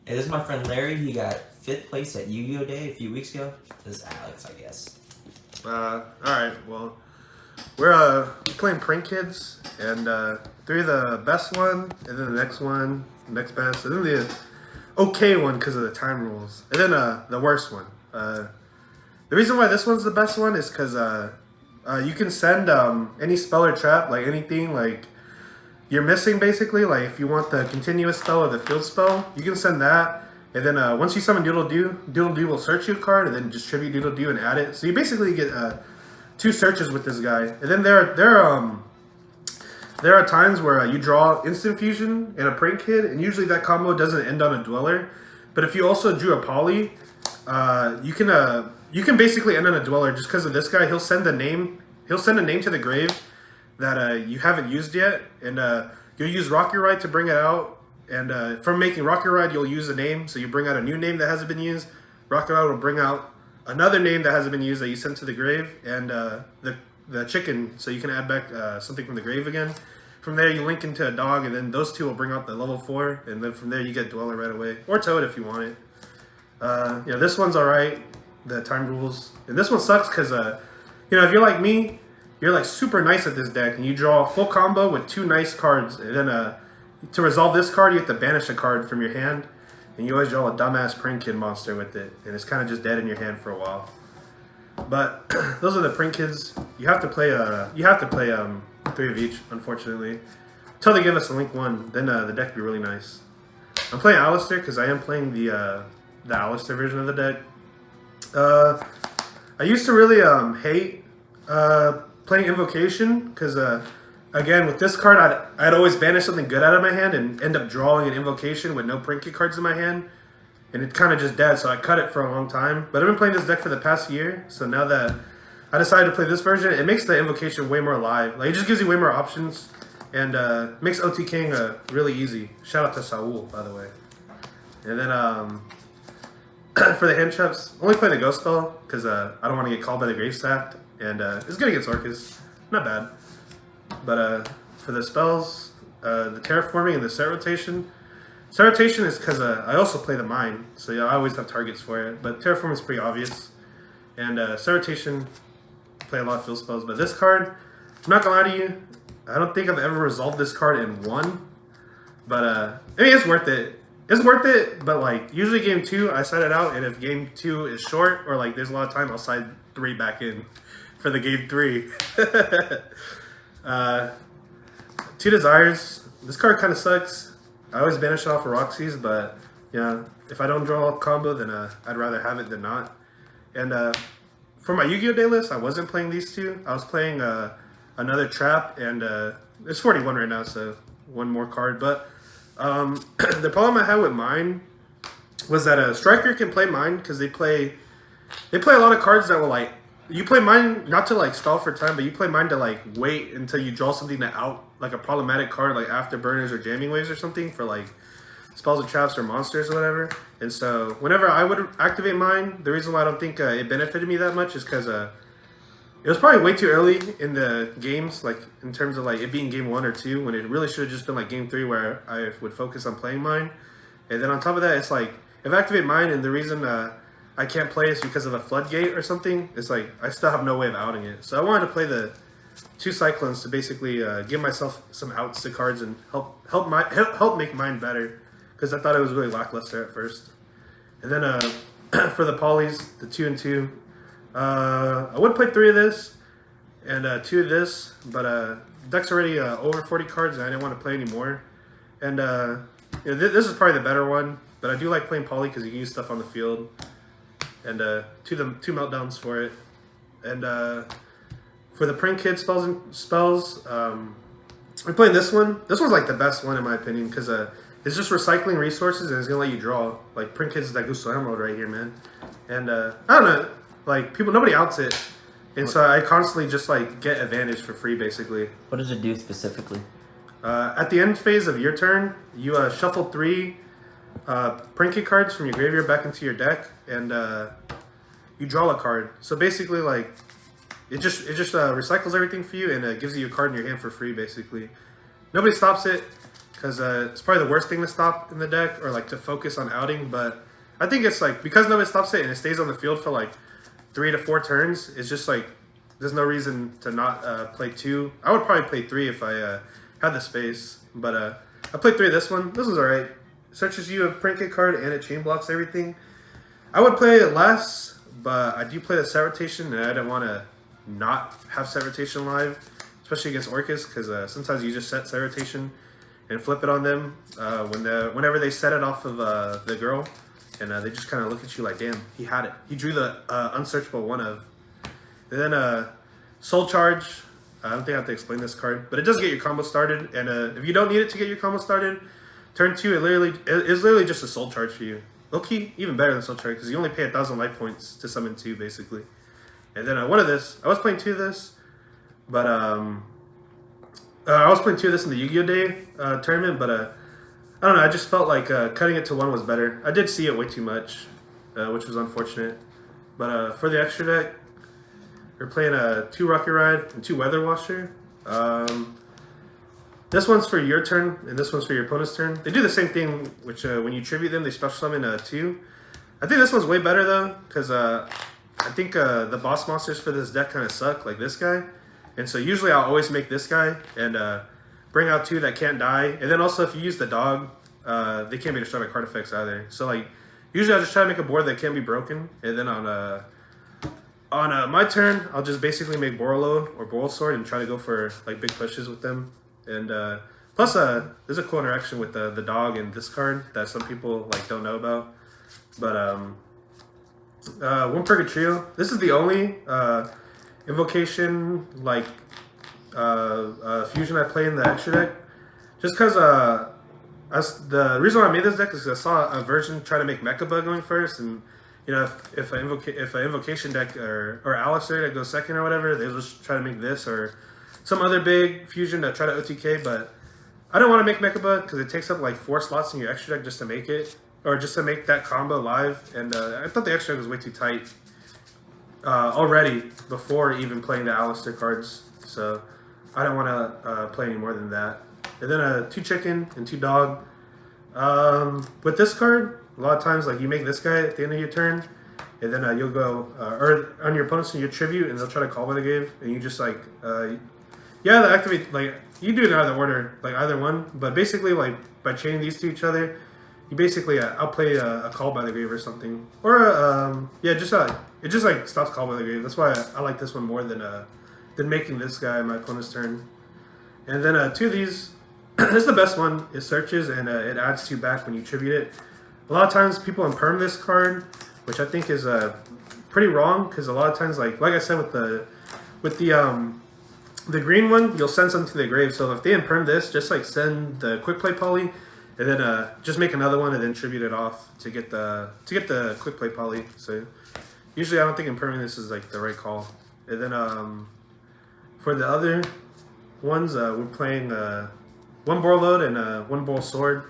Hey, this is my friend Larry. He got 5th place at Yu-Gi-Oh! Day a few weeks ago. This is Alex, I guess. Alright, well, we're playing Prank Kids, and 3 the best one, and then the next one, next best, and then the okay one because of the time rules, and then the worst one. The reason why this one's the best one is because you can send any spell or trap, like anything, like you're missing basically, like if you want the continuous spell or the field spell, you can send that. And then once you summon Doodle Doo, Doodle Doo will search you a card and then distribute Doodle Doo and add it. So you basically get 2 searches with this guy. And then there are times where you draw Instant Fusion and a Prank Kid, and usually that combo doesn't end on a Dweller. But if you also drew a Poly, you can basically end on a Dweller just because of this guy. He'll send a name to the grave that you haven't used yet, and you'll use Rocky Ride to bring it out. And from making Rocky Ride, you'll use a name, so you bring out a new name that hasn't been used. Rocky Ride will bring out another name that hasn't been used that you sent to the grave, and the chicken, so you can add back something from the grave again. From there, you link into a dog, and then those 2 will bring out the level 4, and then from there you get Dweller right away, or Toad if you want it. Yeah, this one's alright, the time rules, and this one sucks because if you're like me, you're like super nice at this deck, and you draw a full combo with 2 nice cards, and then to resolve this card, you have to banish a card from your hand, and you always draw a dumbass Prank Kid monster with it, and it's kind of just dead in your hand for a while. But those are the Prank Kids. You have to play 3 of each, unfortunately, until they give us a Link 1. Then the deck will be really nice. I'm playing Alistair because I am playing the Alistair version of the deck. I used to really hate playing Invocation because again, with this card, I'd always banish something good out of my hand and end up drawing an Invocation with no Prank Kid cards in my hand. And it's kind of just dead, so I cut it for a long time. But I've been playing this deck for the past year, so now that I decided to play this version, it makes the Invocation way more alive. Like, it just gives you way more options, and makes OT King really easy. Shout out to Saul, by the way. And then for the hand traps, only play the Ghost Spell, because I don't want to get called by the Grave Sacked. And it's good against Orcus. Not bad. But for the spells, the Terraforming and the Set Rotation is because I also play the Mine, so yeah, I always have targets for it. But Terraform is pretty obvious. And Set Rotation, play a lot of field spells. But this card, I'm not going to lie to you, I don't think I've ever resolved this card in 1. But, I mean, it's worth it. It's worth it, but, like, usually game 2, I side it out. And if game 2 is short or, like, there's a lot of time, I'll side 3 back in for the game 3. 2 Desires. This card kind of sucks. I always banish it off of Roxy's, but yeah, if I don't draw a combo, then I'd rather have it than not. And for my Yu-Gi-Oh! Day list, I wasn't playing these 2. I was playing another trap, and it's 41 right now, so 1 more card. But the problem I had with mine was that a striker can play mine because they play a lot of cards that will, like, you play mine not to like stall for time, but you play mine to like wait until you draw something that out, like a problematic card like Afterburners or Jamming Waves or something for like spells or traps or monsters or whatever. And so whenever I would activate mine, the reason why I don't think it benefited me that much is because it was probably way too early in the games, like in terms of like it being game 1 or 2, when it really should have just been like game 3 where I would focus on playing mine. And then on top of that, it's like if I activate mine and the reason I can't play is because of a floodgate or something, it's like I still have no way of outing it. So I wanted to play the 2 Cyclones to basically give myself some outs to cards and help make mine better, because I thought it was really lackluster at first. And then for the Polys, the 2 and 2, I would play 3 of this and 2 of this, but the deck's already over 40 cards and I didn't want to play anymore. And this is probably the better one, but I do like playing Poly because you can use stuff on the field. And 2 meltdowns for it. And for the Prank Kid spells, I'm playing this one. This one's like the best one in my opinion because it's just recycling resources and it's gonna let you draw. Like Prank Kids is that Gusto Emerald right here, man. And I don't know, like nobody outs it, and so I constantly just like get advantage for free basically. What does it do specifically? At the end phase of your turn, you shuffle 3 Prank Kid cards from your graveyard back into your deck, and you draw a card. So basically, like, it just recycles everything for you, and gives you a card in your hand for free, basically. Nobody stops it, because it's probably the worst thing to stop in the deck or like to focus on outing. But I think it's like because nobody stops it and it stays on the field for like 3 to 4 turns. It's just like there's no reason to not play 2. I would probably play 3 if I had the space, but I played 3 of this one. This was alright. Searches you a print kit card and it chain blocks everything. I would play it less, but I do play the set rotation, and I don't want to not have set rotation live, especially against Orcus, because sometimes you just set rotation and flip it on them whenever they set it off of the girl, and they just kind of look at you like, damn, he had it. He drew the unsearchable one of. And then Soul Charge. I don't think I have to explain this card, but it does get your combo started, and if you don't need it to get your combo started, turn 2, it is literally just a Soul Charge for you. Low-key, even better than Soul Charge, because you only pay 1,000 life points to summon 2, basically. And then one of this, I was playing 2 of this, but I was playing 2 of this in the Yu-Gi-Oh! Day tournament, but I don't know, I just felt like cutting it to 1 was better. I did see it way too much, which was unfortunate. But for the extra deck, we're playing 2 Rocket Ride and 2 Weather Washer. This one's for your turn, and this one's for your opponent's turn. They do the same thing, which when you tribute them, they special summon 2. I think this one's way better, though, because I think the boss monsters for this deck kind of suck, like this guy. And so usually I'll always make this guy and bring out 2 that can't die. And then also if you use the dog, they can't be destroyed by card effects either. So like usually I'll just try to make a board that can't be broken. And then on my turn, I'll just basically make Borreload or Boral Sword and try to go for like big pushes with them. And plus, there's a cool interaction with the dog and this card that some people like don't know about. But One Purgatrio. This is the only invocation like fusion I play in the extra deck. Just because the reason why I made this deck is because I saw a version try to make Mechaba going first, and you know if an invocation deck or Alistair that goes second or whatever, they just try to make this or some other big fusion that try to OTK, but I don't want to make Mechaba because it takes up like 4 slots in your extra deck just to make it, or just to make that combo live, and I thought the extra deck was way too tight already before even playing the Alistair cards, so I don't want to play any more than that. And then 2 chicken and 2 dog. With this card, a lot of times like you make this guy at the end of your turn, and then you'll go, or on your opponent's turn, you tribute, and they'll try to call by the grave, and you just like, yeah, they activate, like, you do it in either order, like either one, but basically, like, by chaining these to each other, you basically outplay a call by the grave or something. Or, yeah, just, it just, like, stops call by the grave. That's why I like this one more than making this guy my opponent's turn. And then 2 of these, this is the best one, it searches, and it adds 2 back when you tribute it. A lot of times people imperm this card, which I think is pretty wrong, because a lot of times, like I said, with the green one, you'll send something to the grave. So if they imperm this, just like send the quick play poly, and then just make another one and then tribute it off to get the quick play poly. So usually I don't think imperming this is like the right call. And then for the other ones, we're playing 1 Borreload and 1 Boral Sword.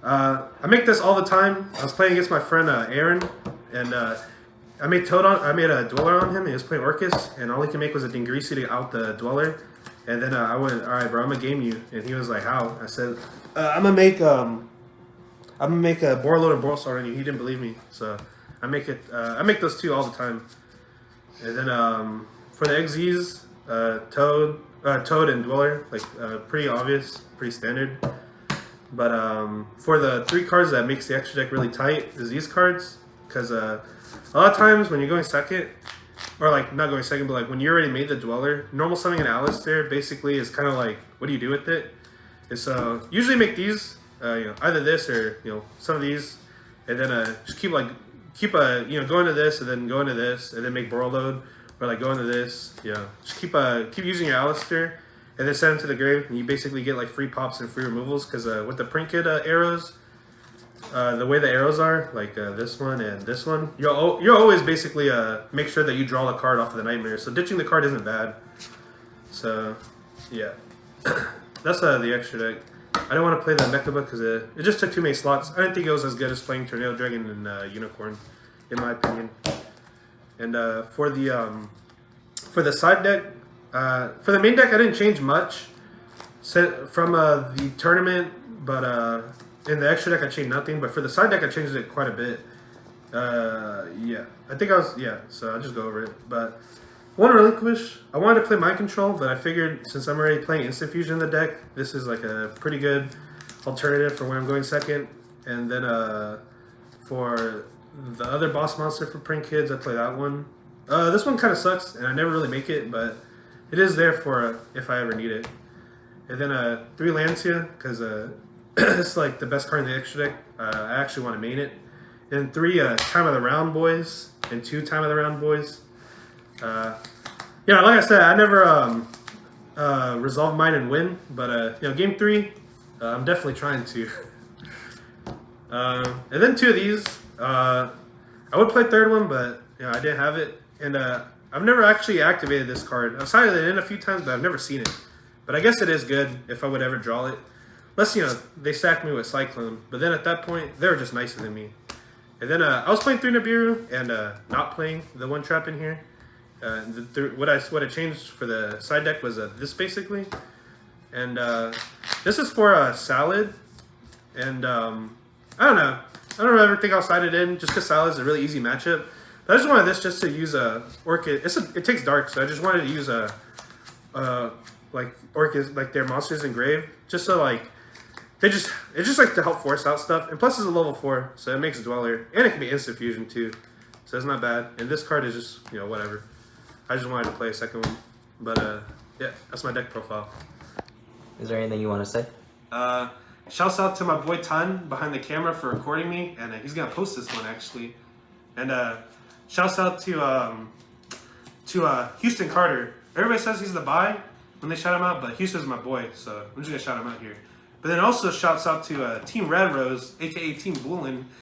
I make this all the time. I was playing against my friend Aaron, and I made a Dweller on him, and he was playing Orcus, and all he could make was a Dingrisi to out the Dweller. And then I went, alright bro, I'm gonna game you. And he was like, how? I said, I'm gonna make a Borreload and Boral Sword on you. He didn't believe me. So I make those 2 all the time. And then for the XZs, Toad and Dweller, like pretty obvious, pretty standard. But for the 3 cards that makes the extra deck really tight is these cards, because a lot of times when you're going second, or like not going second, but like when you already made the Dweller, normal summoning an Alistair basically is kind of like, what do you do with it? And so usually make these, either this or some of these, and then just keep going to this and then go into this, and then make Borreload, or like go into this, just keep using your Alistair. And then send them to the grave, and you basically get like free pops and free removals, because with the print kit arrows, the way the arrows are, like this one and this one, you'll always basically make sure that you draw a card off of the nightmare. So ditching the card isn't bad. So yeah, that's the extra deck. I don't want to play that Mechaba because it just took too many slots. I didn't think it was as good as playing Tornado Dragon and Unicorn, in my opinion. And for the side deck. For the main deck, I didn't change much. from the tournament, but in the extra deck I changed nothing. But for the side deck I changed it quite a bit. Yeah, I think so I'll just go over it. But I want to relinquish. I wanted to play Mind Control, but I figured since I'm already playing Instant Fusion in the deck, this is like a pretty good alternative for when I'm going second. And then for the other boss monster for Prank Kids, I play that one. This one kind of sucks, and I never really make it, but it is there for if I ever need it. And then 3 Lancia, because it's like the best card in the extra deck. I actually want to main it. And 3 Time of the Round Boys, and 2 Time of the Round Boys. Yeah, like I said, I never resolve mine and win, but game 3, I'm definitely trying to. And then 2 of these, I would play 3rd one, but I didn't have it, and I've never actually activated this card. I've signed it in a few times, but I've never seen it. But I guess it is good if I would ever draw it. Unless they sacked me with Cyclone, but then at that point they were just nicer than me. And then I was playing 3 Nibiru and not playing the 1 trap in here. What I changed for the side deck was this basically, and this is for Salad, and I don't know. I don't ever think I'll side it in just because Salad is a really easy matchup. But I just wanted this just to use Orchid. It takes dark, so I just wanted to use like Orchids, like their monsters engraved, just so like it's just like to help force out stuff. And plus it's a level 4, so it makes Dweller, and it can be Instant Fusion too, so it's not bad. And this card is just whatever. I just wanted to play a second one, but yeah, that's my deck profile. Is there anything you want to say? Shouts out to my boy Tan behind the camera for recording me, and he's gonna post this one actually. And shouts out to Houston Carter. Everybody says he's the buy when they shout him out, but Houston's my boy, so I'm just gonna shout him out here. But then also shouts out to Team Red Rose, aka Team Bullen.